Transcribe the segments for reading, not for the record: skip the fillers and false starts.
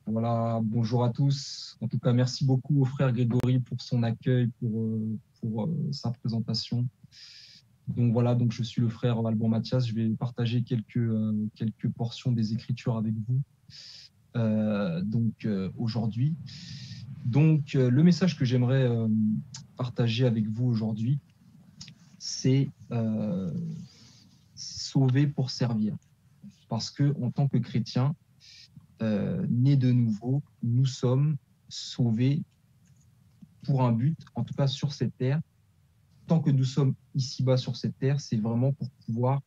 Voilà, bonjour à tous. En tout cas, merci beaucoup au frère Grégory pour son accueil, pour sa présentation. Donc voilà, donc je suis le frère Alban Mathias. Je vais partager quelques portions des Écritures avec vous aujourd'hui. Donc le message que j'aimerais partager avec vous aujourd'hui, c'est sauver pour servir. Parce que en tant que chrétien, nés de nouveau, nous sommes sauvés pour un but, en tout cas sur cette terre. Tant que nous sommes ici-bas sur cette terre, c'est vraiment pour pouvoir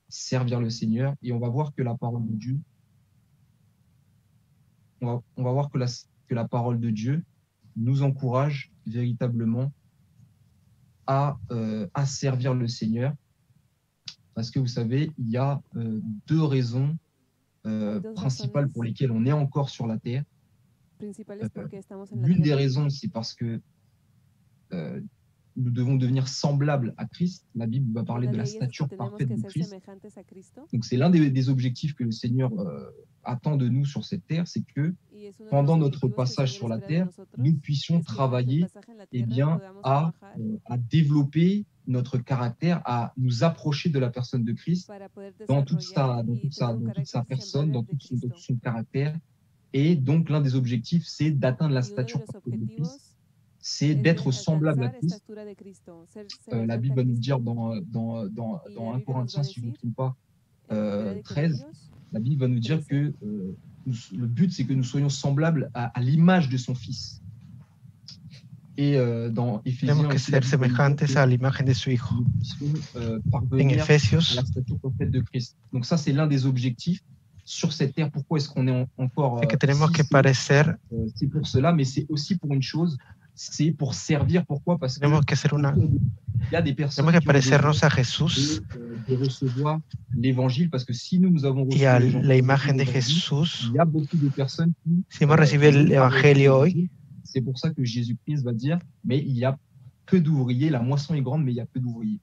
servir le Seigneur. Et on va voir que la parole de Dieu, on va voir que la parole de Dieu nous encourage véritablement à servir le Seigneur. Parce que vous savez, il y a deux raisons principales pour lesquelles on est encore sur la terre. L'une des raisons, c'est parce que nous devons devenir semblables à Christ. La Bible va parler de la stature parfaite de Christ. Donc c'est l'un des objectifs que le Seigneur attend de nous sur cette terre, c'est que pendant notre passage sur la terre, nous puissions travailler à développer notre caractère, à nous approcher de la personne de Christ dans toute sa personne, dans tout son caractère. Et donc l'un des objectifs, c'est d'atteindre la stature parfaite de Christ. C'est d'être semblable à Christ. La Bible va nous dire dans 1 Corinthiens, si je ne me trompe pas, 13, la Bible va nous dire que le but, c'est que nous soyons semblables à l'image de son Fils. Et dans Éphésiens, tenemos que ser semejantes a la imagen de su Hijo. En Efesios, à la stature parfaite de Christ. Donc ça, c'est l'un des objectifs sur cette terre. Pourquoi est-ce qu'on est encore que tenemos que parecer, c'est pour cela, mais c'est aussi pour une chose, c'est pour servir. Pourquoi? Parce que il y a des personnes tenemos que parecernos a Jesús de recevoir l'évangile, parce que si nous avons reçu y a la imagen de Jesús. il y a beaucoup de personnes qui Si hemos recibido el Evangelio hoy, c'est pour ça que Jésus-Christ va dire, mais il y a peu d'ouvriers, la moisson est grande, mais il y a peu d'ouvriers.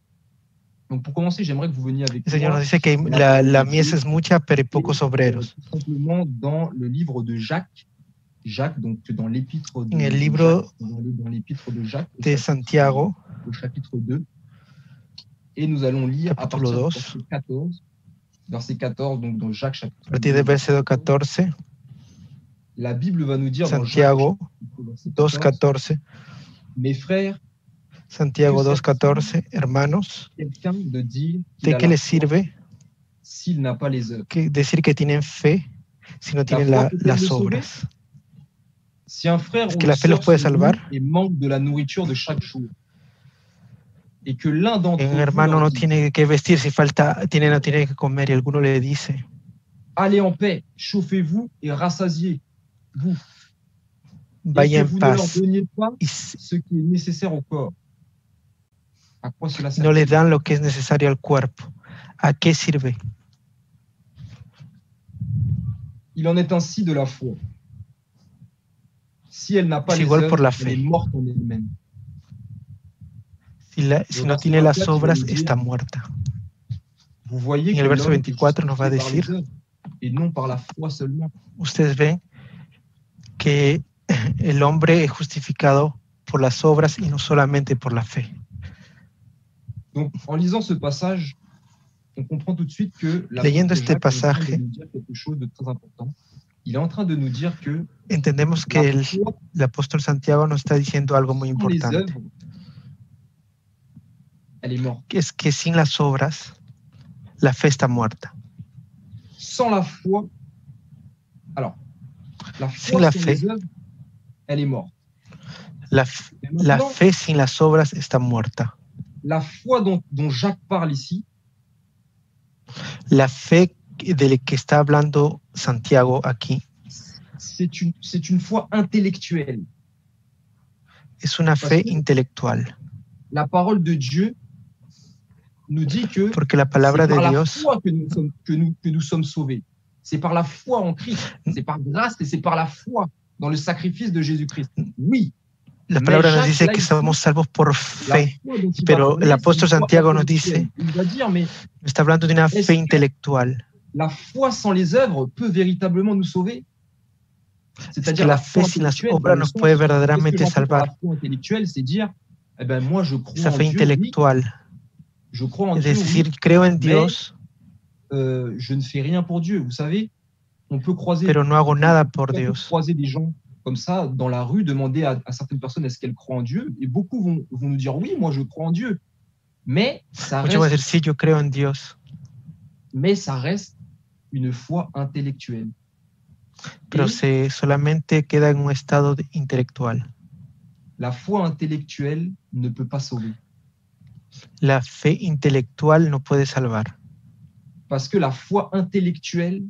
Donc pour commencer, j'aimerais que vous veniez avec el Señor moi nos dice que la mies es mucha, pero hay pocos obreros. tout simplement dans le livre de Jacques, donc dans l'épître de, En el libro dans l'épître de Jacques, de Santiago, au chapitre 2, et nous allons lire à partir Capítulo du verset 14, donc dans Jacques a chapitre partir del verso 14, la Bible va nous dire Santiago dans Jacques, 2:14, mes frères, Santiago 2:14, hermanos, quelqu'un de dire ¿de qué les sirve s'il n'a pas les œuvres? decir que tienen fe si no tienen las obras? Si un frère ¿Es que la fe los puede salvar? et manque de la nourriture de chaque jour, et que l'un d'entre Un vous hermano leur no dit, tiene que vestir si falta, no tiene que comer, y alguno le dice, allez en paix, chauffez-vous et rassasiez-vous. vaya Et que en vous ne leur paz, donniez pas y ce qui est nécessaire au corps. À quoi cela sert? no le dan lo que es necesario al cuerpo. ¿A qué sirve? Il en est ainsi de la foi. Si elle n'a pas Es les igual por œuvres, la elle est fe. morte en elle-même. Si no tiene las obras, está muerta. Vous voyez En que el verso l'homme est 24 nos va a justifié par les decir, œuvres, et non par la foi seulement. ustedes ven que el hombre es justificado por las obras y no solamente por la fe. Donc, en lisant ce passage, on comprend tout de suite que Leyendo este Jacques est en train pasaje, de nous dire quelque chose de très important. Il est en train de nous dire que entendemos que la foi el apóstol Santiago nos está diciendo algo muy sans les importante, œuvres, elle est morte. que es que sin las obras, la fe está muerta. Sans la foi, alors, la Sin foi la sans fe. les œuvres, elle est morte. La maintenant, fe sin las obras está muerta. La foi dont Jacques parle ici, La fe de la que está hablando Santiago aquí c'est une foi intellectuelle. es una fe intelectual, La parole de Dieu nous dit que porque la palabra c'est de par la Dios foi que nous sommes sauvés. C'est par la foi en Christ. C'est par grâce et c'est par la foi dans le sacrifice de Jésus-Christ. Oui. La palabra nos dice que somos salvos por fe, pero el apóstol Santiago nos dice, está hablando de una fe intelectual. La foi sans les œuvres peut véritablement nous sauver? Es que la fe sin las obras nos puede verdaderamente salvar. La foi intellectuelle, c'est dire, eh ben, moi, je crois Esa fe en Dieu, intelectual. je crois en Es Dieu, decir, oui, creo en mais Dios, je ne fais rien pour Dieu. Vous savez, on peut pero no hago nada por Dios. croiser des gens comme ça dans la rue, demander à certaines personnes est-ce qu'elles croient en Dieu, et beaucoup vont nous dire oui, moi je crois en Dieu, mais ça Muchos van a reste, decir, sí, yo creo en Dios, mais ça reste une foi intellectuelle. pero Et solamente queda en un estado intelectual. la foi intellectuelle ne peut pas sauver. La fe intelectual no puede salvar. Parce que la foi intellectuelle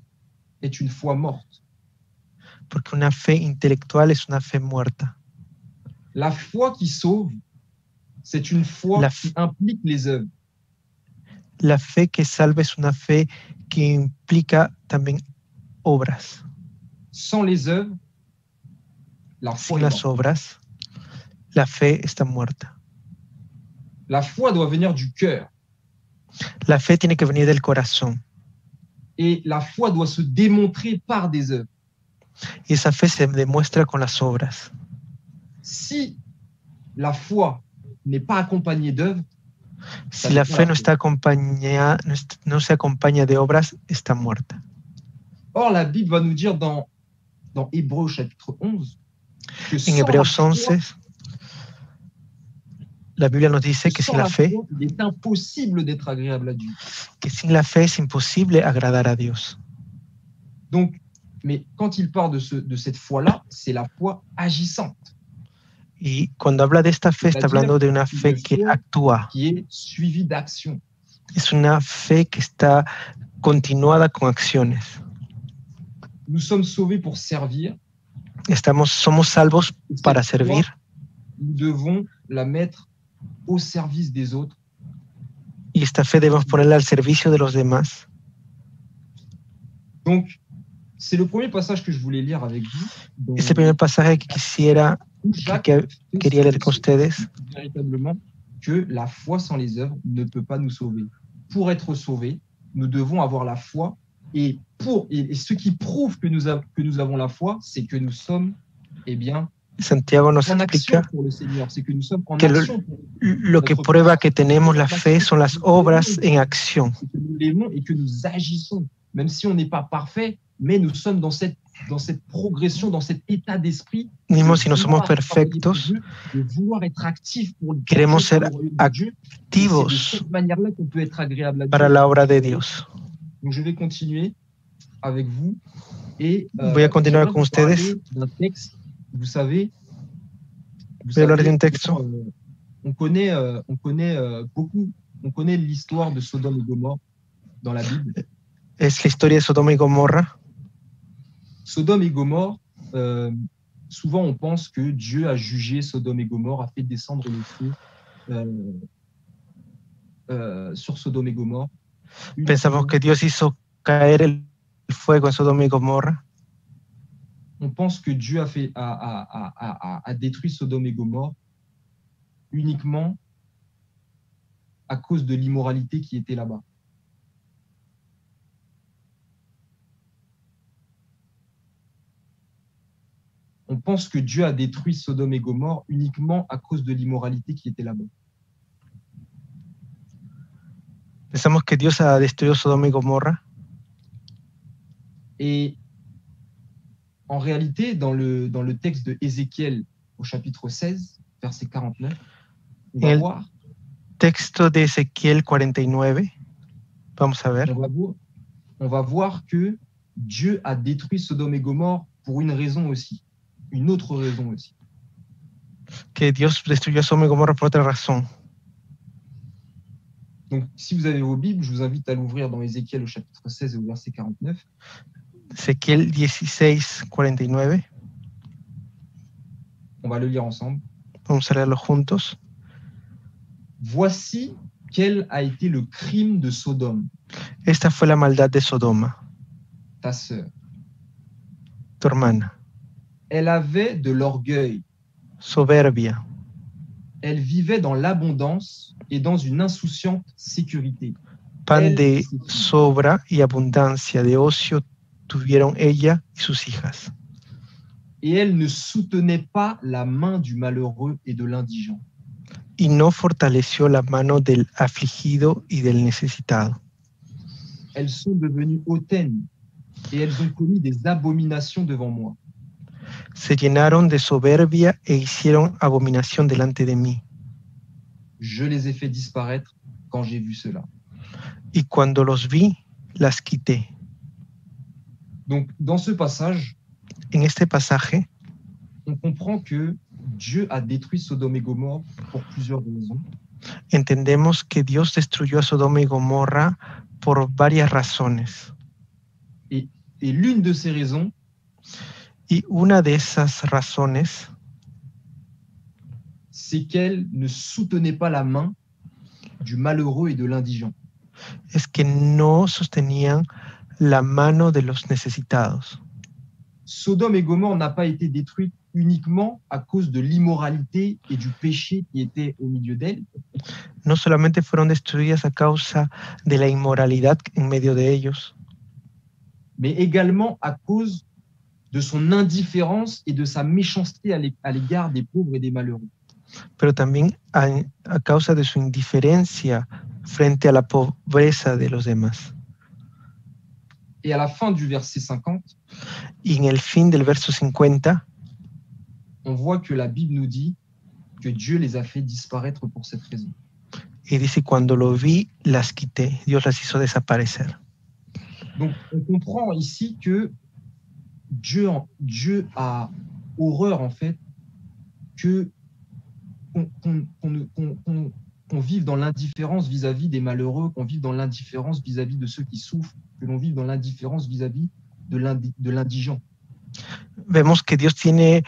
est une foi morte. Porque una fe intelectual es una fe muerta. La foi qui sauve, c'est une foi qui implique les œuvres. La fe que salva es una fe que implica también obras. Sans les œuvres, la foi Sin las obras, la fe está muerta. La foi doit venir du cœur. La fe tiene que venir del corazón. Et la foi doit se démontrer par des œuvres. Y esa fe se demuestra con las obras. Si la foi n'est pas accompagnée d'œuvres, si la fe no está acompañada, no se acompaña de obras, está muerta. Or, la Bible va nous dire dans Hébreux chapitre 11 que en Hebreos 11, la Biblia nos dice que sin la fe, il est impossible d'être agréable à Dieu. Que sin la fe es imposible agradar a Dios. Donc, mais quand il parle de cette foi-là, c'est la foi agissante. Y cuando habla de esta fe, está hablando de una fe que actúa. Qui est suivie d'action. Es una fe que está continuada con acciones. Nous sommes sauvés pour servir. Somos salvos para servir. Nous devons la mettre au service des autres. Y esta fe debemos ponerla al servicio de los demás. Donc, c'est le premier passage que je voulais lire avec vous. Es el primer pasaje que quería leer con ustedes. Véritablement que la foi sans les œuvres ne peut pas nous sauver. Pour être sauvés, nous devons avoir la foi. Et ce qui prouve que nous avons la foi, c'est que nous sommes, eh bien, Santiago nos explica que lo que prueba que tenemos la fe son las obras en acción. Que nous l'aimons et que nous agissons, même si on n'est pas parfait, mais nous sommes dans cette progression, dans cet état d'esprit. Mismo si no somos perfectos, de vouloir être actifs pour queremos ser activos de cette manière-là qu'on peut être agréable à Dieu. Para la obra de Dios. Donc je vais continuer avec vous et voy a continuar con ustedes. D'un texte, vous savez, un texte. On connaît beaucoup, on connaît l'histoire de Sodome et Gomorrhe dans la Bible. Es la historia de Sodoma y Gomorra. Sodome et Gomorrhe, souvent on pense que Dieu a jugé Sodome et Gomorrhe, a fait descendre le feu sur Sodome et Gomorrhe. Pensamos que Dios hizo caer el fuego en Sodoma y Gomorra. On pense que Dieu a détruit Sodome et Gomorrhe uniquement à cause de l'immoralité qui était là-bas. On pense que Dieu a détruit Sodome et Gomorrhe uniquement à cause de l'immoralité qui était là-bas. Pensamos que Dios ha destruido Sodoma y Gomorra. Et en réalité, dans le texte de Ézéchiel au chapitre 16, verset 49, on va voir. Texto de Ezequiel 49, vamos a ver. On va voir que Dieu a détruit Sodome et Gomorrhe pour une raison aussi, une autre raison aussi. Que Dios destruyó Sodoma y Gomorra por otra razón. Donc, si vous avez vos Bibles, je vous invite à l'ouvrir dans Ézéchiel au chapitre 16 et au verset 49. Ézéchiel 16, 49. On va le lire ensemble. Vamos a leerlo juntos. Voici quel a été le crime de Sodome. Esta fue la maldad de Sodoma. Ta sœur. Tu hermana. Elle avait de l'orgueil. Soberbia. Elle vivait dans l'abondance et dans une insouciante sécurité. Pan de sobra y abundancia de ocio tuvieron ella y sus hijas. Et elle ne soutenait pas la main du malheureux et de l'indigent. Y no fortaleció la mano del afligido y del necesitado. Elles sont devenues hautaines et elles ont commis des abominations devant moi. Se llenaron de soberbia e hicieron abominación delante de mí. Je les ai fait disparaître quand j'ai vu cela. Y cuando los vi, las quité. Donc, dans ce passage, En este pasaje, on comprend que Dieu a détruit Sodome et Gomorrhe pour plusieurs raisons. entendemos que Dios destruyó a Sodoma y Gomorra por varias razones. Et l'une de ces raisons, Y una de esas razones c'est qu'elle ne soutenait pas la main du malheureux et de l'indigent. es que no sostenían la mano de los necesitados. Sodome et Gomorrhe n'a pas été détruite uniquement à cause de l'immoralité et du péché qui était au milieu d'elle, No solamente fueron destruidas a causa de la inmoralidad en medio de ellos, mais également à cause de son indifférence et de sa méchanceté à l'égard des pauvres et des malheureux. pero también a causa de su indiferencia frente a la pobreza de los demás. Et à la fin du verset 50, Y en el fin del verso 50, on voit que la Bible nous dit que Dieu les a fait disparaître pour cette raison. y dice, cuando lo vi, las quité. Dios las hizo desaparecer. Donc, on comprend ici que Dieu a horreur, en fait, qu'on vive dans l'indifférence vis-à-vis des malheureux, qu'on vive dans l'indifférence vis-à-vis de ceux qui souffrent, que l'on vive dans l'indifférence vis-à-vis de l'indigent. Vemos que Dios tiene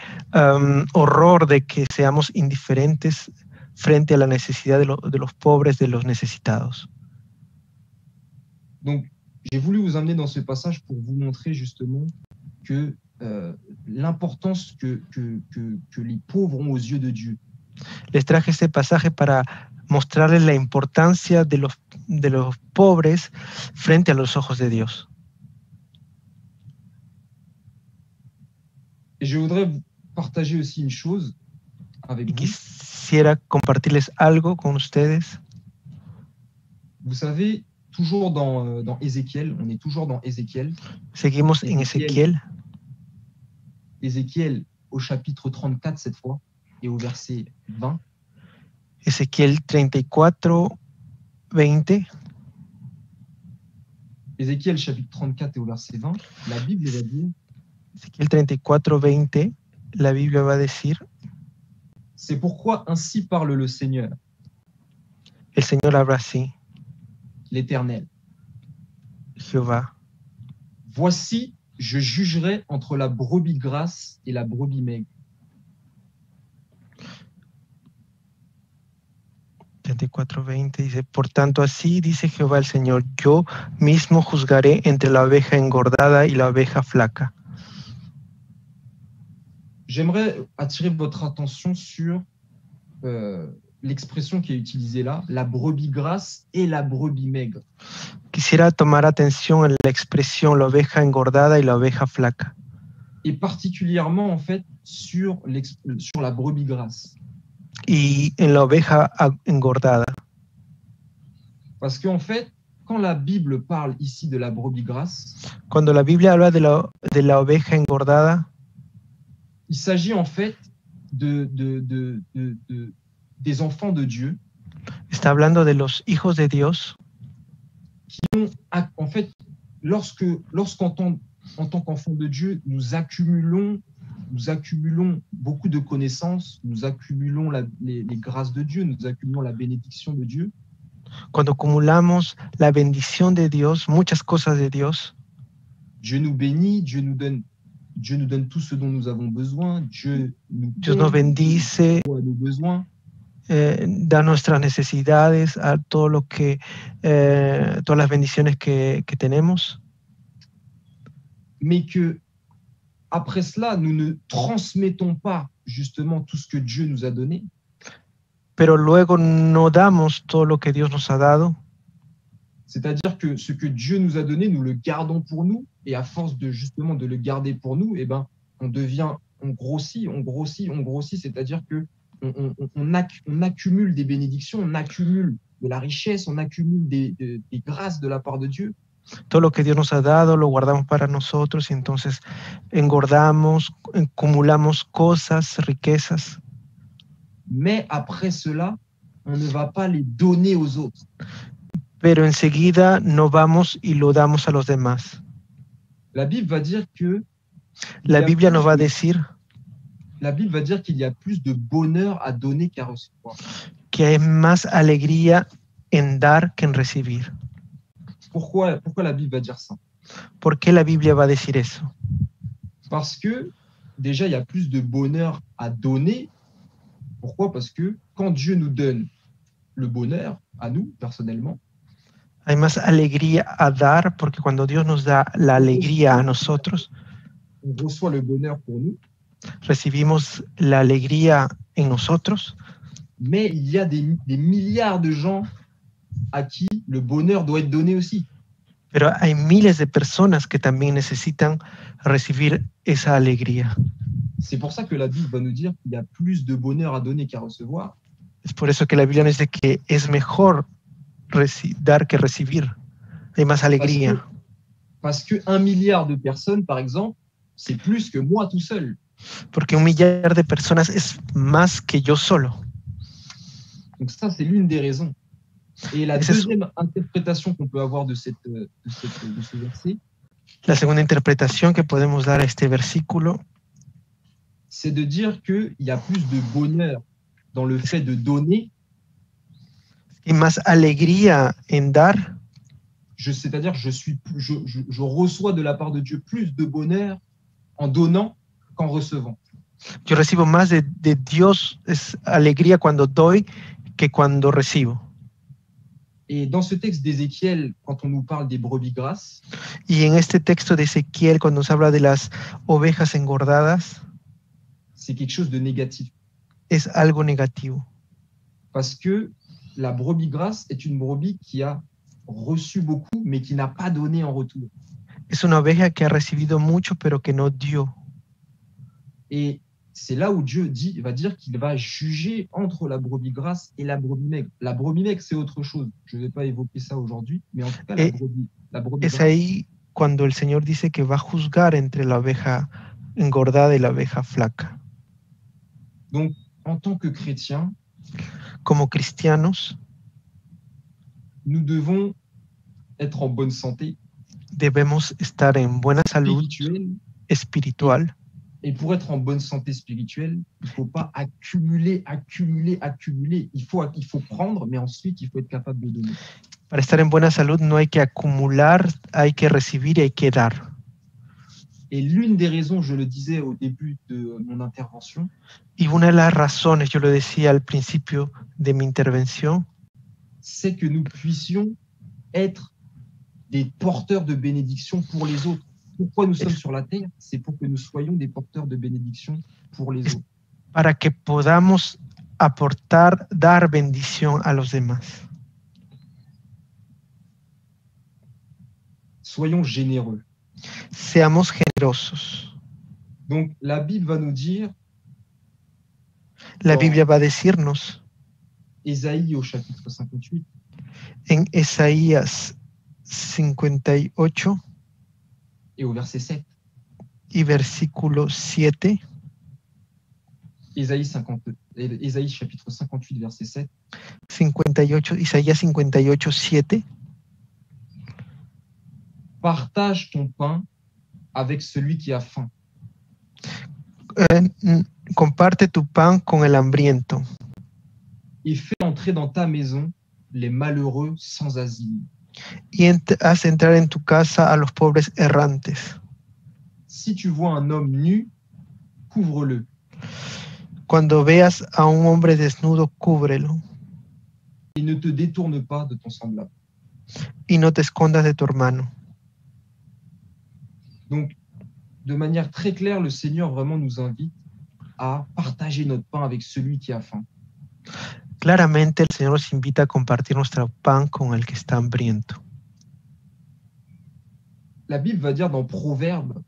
horror de que seamos indiferentes frente a la necesidad de los pobres, de los necesitados. Donc, j'ai voulu vous amener dans ce passage pour vous montrer justement que l'importance que les pauvres ont aux yeux de Dieu. Les traje este pasaje para mostrarles la importancia de los pobres frente a los ojos de Dios. Et je voudrais vous partager aussi une chose avec vous. Quisiera compartirles algo con ustedes. Vous savez, toujours dans Ézéchiel, on est toujours dans Ézéchiel. Seguimos en Ezequiel. Ézéchiel au chapitre 34 cette fois et au verset 20. Ezequiel 34, 20. Ézéchiel chapitre 34 et au verset 20, la Bible va dire. Ezequiel 34, 20, la Biblia va a decir. C'est pourquoi ainsi parle le Seigneur. El Señor habla así. L'Éternel. Jehová. Voici, je jugerai entre la brebis grasse et la brebis maigre. 34, 20 dice, por tanto así dice Jehová el Señor, yo mismo juzgaré entre la oveja engordada y la oveja flaca. J'aimerais attirer votre attention sur l'expression qui est utilisée là, la brebis grasse et la brebis maigre. Quisiera tomar atención en la expresión la oveja engordada y la oveja flaca. Et particulièrement en fait sur la brebis grasse. Y en la oveja engordada. Parce qu'en fait, quand la Bible parle ici de la brebis grasse, cuando la Biblia habla de la oveja engordada, il s'agit en fait des enfants de Dieu. Está hablando de los hijos de Dios. Qui ont, en fait, lorsqu'en tant qu'enfants de Dieu, nous accumulons beaucoup de connaissances, nous accumulons les grâces de Dieu, nous accumulons la bénédiction de Dieu. Cuando acumulamos la bendición de Dios, muchas cosas de Dios. Dieu nous bénit, Dieu nous donne tout ce dont nous avons besoin. Dieu nos bendice, nos besoins. Da nuestras necesidades, a todo lo que, todas las bendiciones que tenemos. Mais que après cela, nous ne transmettons pas justement tout ce que Dieu nous a donné. Pero luego no damos todo lo que Dios nos ha dado. C'est-à-dire que ce que Dieu nous a donné, nous le gardons pour nous, et à force de justement de le garder pour nous, eh ben, on devient on grossit, c'est-à-dire que on accumule des bénédictions, on accumule de la richesse, on accumule des grâces de la part de Dieu. Todo lo que Dios nos ha dado lo guardamos para nosotros y entonces engordamos, acumulamos cosas, riquezas. Mais après cela, on ne va pas les donner aux autres. Pero enseguida no vamos y lo damos a los demás. La Bible va dire que La Biblia nos va a decir qu'il y a plus de bonheur à donner qu'à recevoir. Que hay más alegría en dar que en recibir. Pourquoi la Bible va dire ça? ¿Por qué la Biblia va a decir eso? Parce que déjà, il y a plus de bonheur à donner. Pourquoi? Parce que quand Dieu nous donne le bonheur, à nous, personnellement, hay más alegría a dar, porque cuando Dios nos da la alegría a nosotros, on reçoit le bonheur pour nous. Recibimos la alegría en nosotros. Mais il y a des milliards de gens à qui le bonheur doit être donné aussi. Pero hay miles de personas que también necesitan recibir esa alegría. C'est pour ça que la Bible va nous dire qu'il y a plus de bonheur à donner qu'à recevoir. Es por eso que la Biblia nos dice que es mejor dar que recibir. Hay más alegría. Parce que 1 milliard de personnes, par exemple, c'est plus que moi tout seul. Porque 1 millar de personas es más que yo solo. Donc ça, c'est l'une des raisons. Et la deuxième interprétation qu'on peut avoir de ce verset, la segunda interpretación que podemos dar a este versículo, c'est de dire qu'il y a plus de bonheur dans le fait de donner. Y más alegría en dar. C'est-à-dire je reçois de la part de Dieu plus de bonheur en donnant qu'en recevant. Yo recibo más de Dios, es alegría cuando doy que cuando recibo. Et dans ce texte d'Ézéchiel, quand on nous parle des brebis grasses, y en este texto de Ezequiel, cuando nos habla de las ovejas engordadas, c'est quelque chose de négatif. Es algo negativo. Parce que la brebis grasse est une brebis qui a reçu beaucoup, mais qui n'a pas donné en retour. Es una oveja que ha recibido mucho, pero que no dio. Et c'est là où Dieu va dire qu'il va juger entre la brebis grasse et la brebis maigre. La brebis maigre, c'est autre chose. Je ne vais pas évoquer ça aujourd'hui, mais en tout cas, la brebis es grasse. Ahí cuando el Señor dice que va a juzgar entre la oveja engordada y la oveja flaca. Donc, en tant que chrétiens, como cristianos, nous devons être en bonne santé. Debemos estar en buena salud espiritual. Et pour être en bonne santé spirituelle, il ne faut pas accumuler. Il faut prendre, mais ensuite, il faut être capable de donner. Para estar en buena salud no hay que acumular, hay que recibir y hay que dar. Et l'une des raisons, je le disais au début de mon intervention, y una de las razones, yo lo decía al principio de mi intervención, c'est que nous puissions être des porteurs de bénédiction pour les autres. Pourquoi nous sommes sur la terre? C'est pour que nous soyons des porteurs de bénédiction pour les autres. Para que podamos aportar, dar bendición a los demás. Soyons généreux. Seamos generosos. Donc, la Bible va nous dire, la Biblia va a decirnos, Ésaïe au chapitre 58, en Isaías 58, et au verset 7, y versículo 7, Ésaïe chapitre 58, verset 7, 58, Isaías 58, 7, partage ton pain avec celui qui a faim. Comparte tu pan con el hambriento. Et fais entrer dans ta maison les malheureux sans asile. Y haz entrar en tu casa a los pobres errantes. Si tu vois un homme nu, couvre-le. Cuando veas a un hombre desnudo, cúbrelo. Et ne te détourne pas de ton semblable. Y no te escondas de tu hermano. Donc, de manière très claire, le Seigneur vraiment nous invite à partager notre pain avec celui qui a faim. Claramente el Señor nos invita a compartir nuestro pan con el que está hambriento. La Bible va dire dans Proverbes,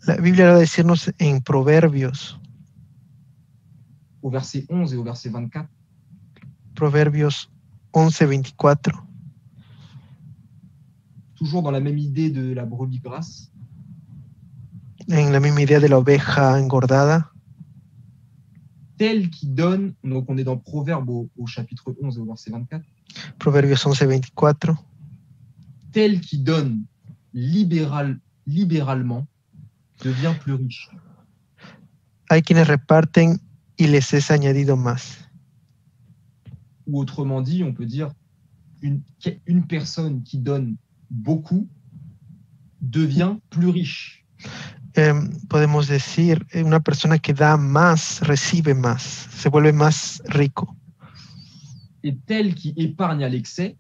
La Biblia va a decirnos en Proverbios, au verset 11 et au verset 24, Proverbios 11:24, toujours dans la même idée de la brebis grasse, en la misma idea de la oveja engordada, tel qui donne, donc on est dans Proverbe au chapitre 11 et au verset 24, Proverbios 11:24, tel qui donne libéralement devient plus riche. hay quienes reparten y les es añadido más. Ou autrement dit, on peut dire une personne qui donne beaucoup devient plus riche. Podemos decir, una persona que da más, recibe más, se vuelve más rico. Et tel qui épargne à l'excès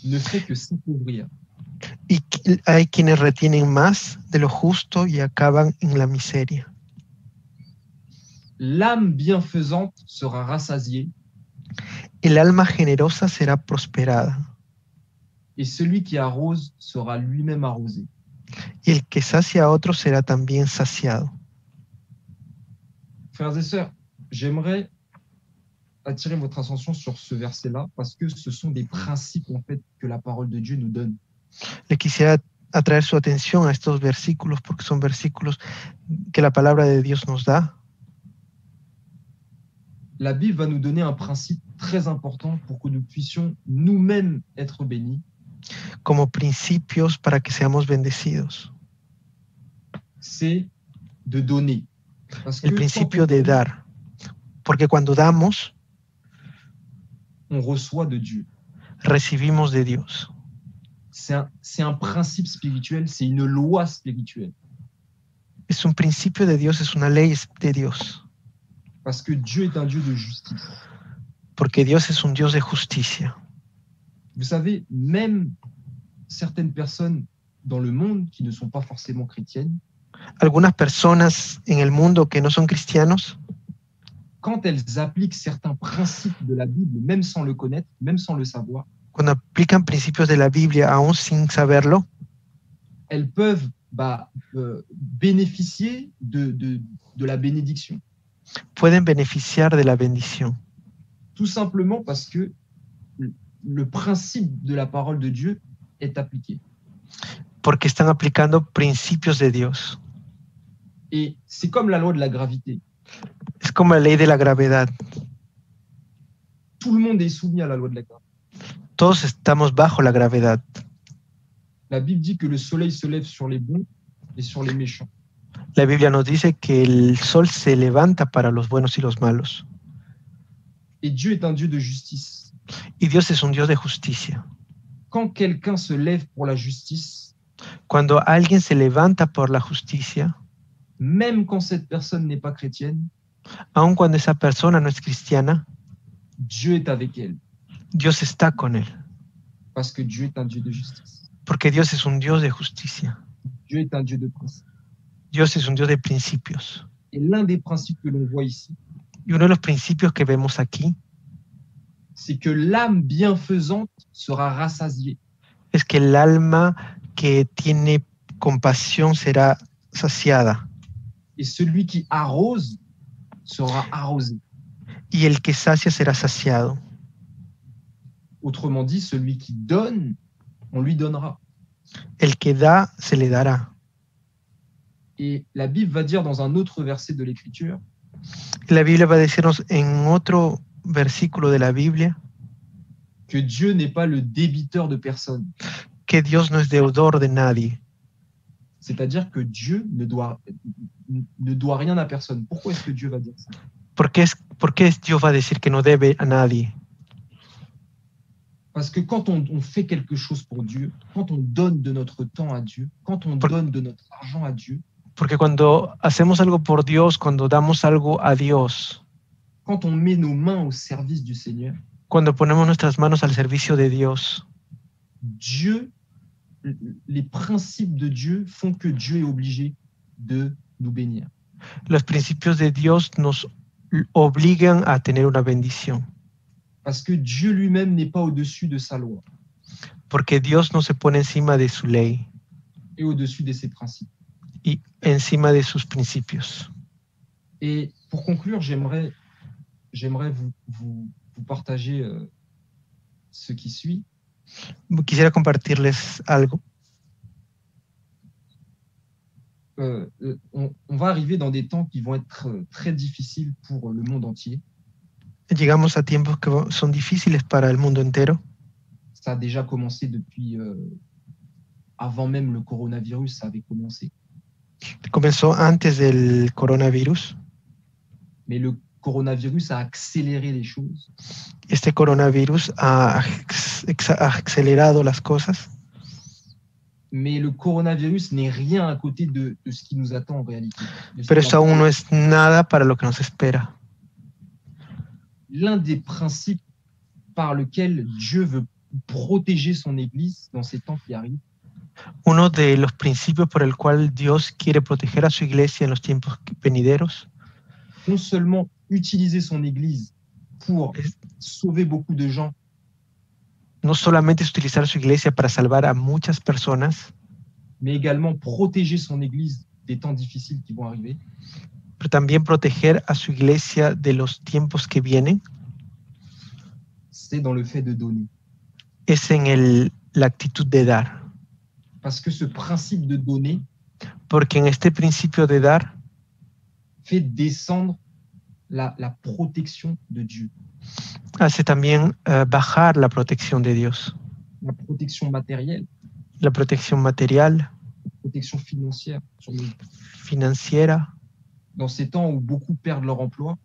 ne fait que s'appauvrir. Y hay quienes retienen más de lo justo y acaban en la miseria. L'âme bienfaisante sera rassasiée. El alma generosa será prosperada. Et celui qui arrose sera lui-même arrosé. Y el que sacia a otro será también saciado. Frères et sœurs, j'aimerais attirer votre attention sur ce verset-là parce que ce sont des principes en fait que la parole de Dieu nous donne. Le quisiera atraer su atención a estos versículos porque son versículos que la palabra de Dios nos da. La Bible va nous donner un principe très important pour que nous puissions nous-mêmes être bénis. Como principios para que seamos bendecidos. C'est de donner. Parce El principio de dar. Porque cuando damos, on reçoit de Dieu. Recibimos de Dios. C'est un principe spirituel, c'est une loi spirituelle. Es un principio de Dios, es una ley de Dios. Parce que Dieu est un Dieu de justice. Porque Dios es un Dios de justicia. Vous savez, même certaines personnes dans le monde qui ne sont pas forcément chrétiennes, algunas personas en el mundo que no son cristianos, quand elles appliquent certains principes de la Bible, même sans le connaître, même sans le savoir, cuando aplican principios de la Biblia aún sin saberlo, elles peuvent bénéficier de la bénédiction. Pueden beneficiar de la bendición. Tout simplement parce que le principe de la parole de Dieu est appliqué. Porque están aplicando principios de Dios. Et c'est comme la loi de la gravité. Es como la ley de la gravedad. Tout le monde est soumis à la loi de la gravité. Todos estamos bajo la gravedad. La Bible dit que le soleil se lève sur les bons et sur les méchants. La Biblia nos dice que el sol se levanta para los buenos y los malos. Et Dieu est un Dieu de justice. Y Dios es un Dios de justicia. Quand quelqu'un se lève pour la justice, cuando alguien se levanta por la justicia, même quand cette personne n'est pas chrétienne, aun cuando esa persona no es cristiana, Dieu est avec elle. Dios está con él. Parce que Dieu est un Dieu de justice. Porque Dios es un Dios de justicia. Dieu est un Dieu de principe. Dios es un Dios de principios. Et l'un des principes que l'on voit ici, y uno de los principios que vemos aquí, c'est que l'âme bienfaisante sera rassasiée. Es que el alma que tiene compasión será saciada. Et celui qui arrose sera arrosé. Y el que sacia será saciado. Autrement dit, celui qui donne, on lui donnera. El que da, se le dará. Et la Bible va dire dans un autre verset de l'Écriture, La Biblia va a decirnos en otro versículo de la Biblia que Dieu n'est pas le débiteur de personne. Que Dios no es deudor de nadie. C'est-à-dire que Dieu ne doit rien à personne. Pourquoi est-ce que Dieu va dire ça? ¿Por qué Dios va a decir que no debe a nadie? Parce que quand on fait quelque chose pour Dieu, quand on donne de notre temps à Dieu, quand on donne de notre argent à Dieu, Porque cuando hacemos algo por Dios, cuando damos algo a Dios, quand on met nos mains au service du Seigneur, cuando ponemos nuestras manos al servicio de Dios, Dieu, les principes de Dieu font que Dieu est obligé de nous bénir. Los principios de Dios nos obligan a tener una bendición. Parce que Dieu lui-même n'est pas au-dessus de sa loi. Porque Dios no se pone encima de su ley. Et au-dessus de ses principes. y encima de sus principios. Et pour conclure, j'aimerais vous partager ce qui suit. Quisiera compartirles algo. On va arriver dans des temps qui vont être très difficiles pour le monde entier. Llegamos a tiempos que son difíciles para el mundo entero. Ça a déjà commencé depuis avant même le coronavirus, ça avait commencé. Comenzó antes del coronavirus. Mais le coronavirus a accéléré les choses. Este coronavirus ha acelerado las cosas. Mais le coronavirus n'est rien à côté de ce qui nous attend en réalité. Pero eso aún no es nada para lo que nos espera. L'un des principes par lequel Dieu veut protéger son Église dans ces temps qui arrivent, uno de los principios por el cual Dios quiere proteger a su iglesia en los tiempos venideros, non seulement utiliser son Église pour sauver beaucoup de gens, no solamente es utilizar su iglesia para salvar a muchas personas, mais également protéger son Église des temps difficiles qui vont arriver, pero también proteger a su iglesia de los tiempos que vienen, c'est dans le fait de donner. es en la actitud de dar. Parce que ce principe de donner, porque en este principio de dar, fait descendre la protección de Dieu. Hace también bajar la protección de Dios. La protección materielle. La protección material. La protección financiera. Financiera. Dans ces temps où beaucoup perdent leur emploi.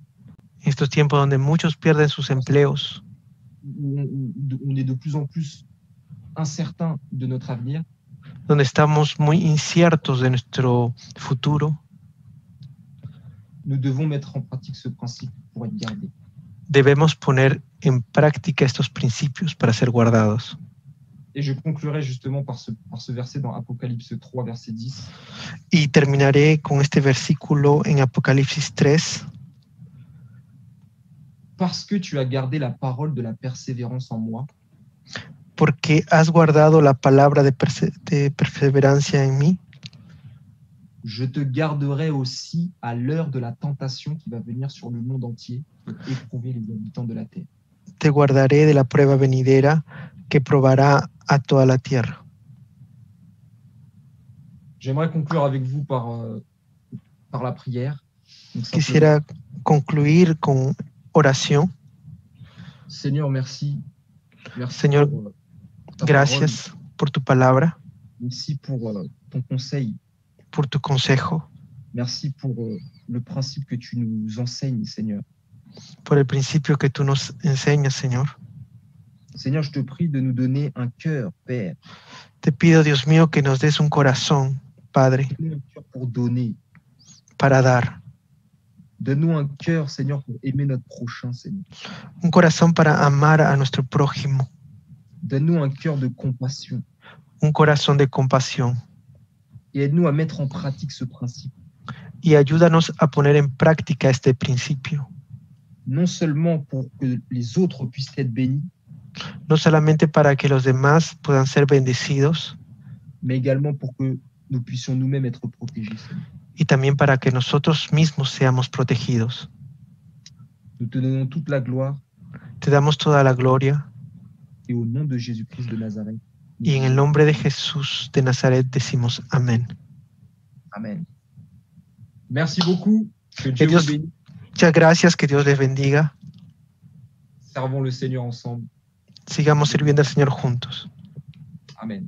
En estos tiempos donde muchos pierden sus empleos. On est de plus en plus incertain de notre avenir. Donde estamos muy inciertos de nuestro futuro. Nous devons mettre en pratique ce principe pour être gardés. Debemos poner en práctica estos principios para ser guardados. Et je conclurai justement par ce verset dans Apocalypse 3, verset 10. Y terminaré con este versículo en Apocalipsis 3. Parce que tu as gardé la parole de la persévérance en moi. Porque has guardado la palabra de perseverancia en mí. Je te garderai aussi à l'heure de la tentation qui va venir sur le monde entier pour éprouver les habitants de la terre. Te guardaré de la prueba venidera que probará a toda la tierra. J'aimerais conclure avec vous par la prière. Donc, quisiera concluir con oración. Seigneur, merci. Merci Señor, gracias parole. Por tu palabra. Merci pour ton conseil. Por tu consejo. Merci pour le principe que tu nous enseignes, Seigneur. Por el principio que tú nos enseñas, Señor. Seigneur, je te prie de nous donner un cœur, Père. Te pido, Dios mío, que nos des un corazón, Padre. Donne-nous un cœur pour donner. Para dar. Donne-nous un cœur, Seigneur, pour aimer notre prochain, Seigneur. Un corazón para amar a nuestro prójimo. Donne-nous un cœur de compassion. Un corazón de compasión. Et aide-nous à mettre en pratique ce principe. Y ayúdanos a poner en práctica este principio. Non seulement pour que les autres puissent être bénis, no solamente para que los demás puedan ser bendecidos, mais également pour que nous puissions nous-mêmes être protégés, Seigneur. Y también para que nosotros mismos seamos protegidos. Nous te donnons toute la gloire. Te damos toda la gloria. Et au nom de Jésus-Christ de Nazareth. Y en el nombre de Jesús de Nazaret decimos amén. Amén. Merci beaucoup. Que Dieu vous bénisse. Muchas gracias, que Dios les bendiga. Servons le Seigneur ensemble. Sigamos sirviendo al Señor juntos. Amén.